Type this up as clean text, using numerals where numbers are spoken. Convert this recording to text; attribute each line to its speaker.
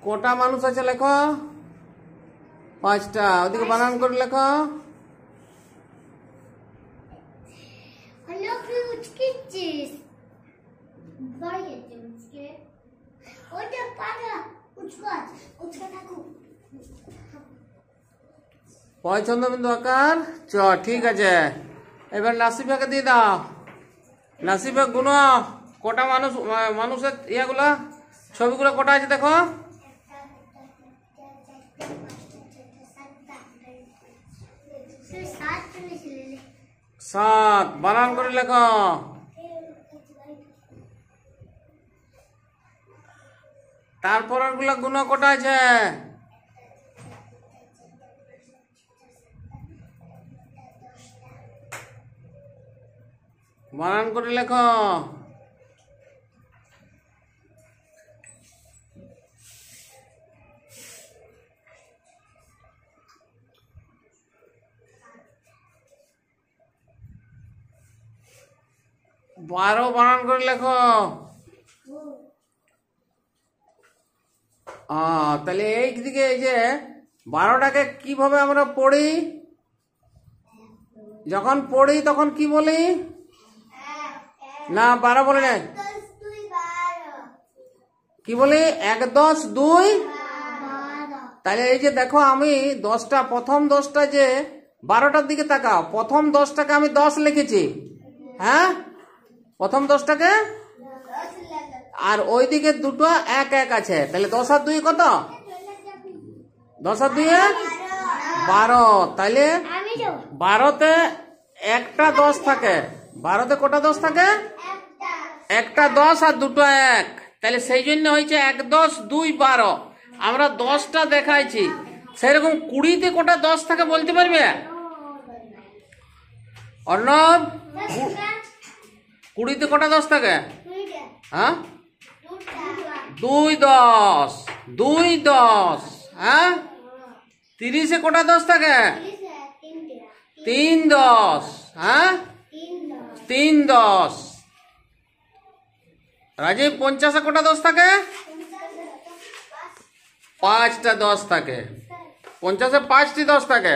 Speaker 1: কটা মানুষ আছে লেখো? 5টা। ওদিকে বানান করে লেখো। পয়চন্দ্রবিন্দু আকার চ। ঠিক আছে, এবার নাসিফাকে দিয়ে দাও। নাসিফা গুণ কটা মানুষের ইয়াগুলা ছবিগুলো কটা আছে দেখো। 7। বানান করে লেখো। তারপরের গুলা গুণ কটা আছে? বানান করে লেখো। বারো বানান করে লেখো। তাহলে এই দিকে এই যে 12টাকে কিভাবে আমরা পড়ি? যখন পড়ি তখন কি বলি? না 12 বলে না, কি বলি? 1 10 2। তাহলে এই যে দেখো আমি 10টা, প্রথম 10টা যে 12টার দিকে তাকাও, প্রথম 10টাকে আমি 10 লিখেছি। হ্যাঁ, প্রথম 10টাকে, আর ওইদিকে দুটো 1 1 আছে। তাহলে 10 আর 2 কত? 10 আর 2 12। তাহলে 12তে একটা 10 থাকে। 12তে কটা 10 থাকে? একটা 10 আর দুটো 1। তাহলে সেই জন্য হয়েছে 1 10 2 12। আমরা 10টা দেখাইছি। সেরকম 20তে কটা 10 থাকে বলতে পারবে? অর্ণব, 20তে কটা 10 থাকে? হ্যাঁ, 2 10 2 10। হ্যাঁ, 30-এ কটা 10 থাকে? 3 10। হ্যাঁ, 3 10। রাজীব, 50-এ কটা 10 থাকে? 5টা 10 থাকে। 50-এ 5টি 10 থাকে।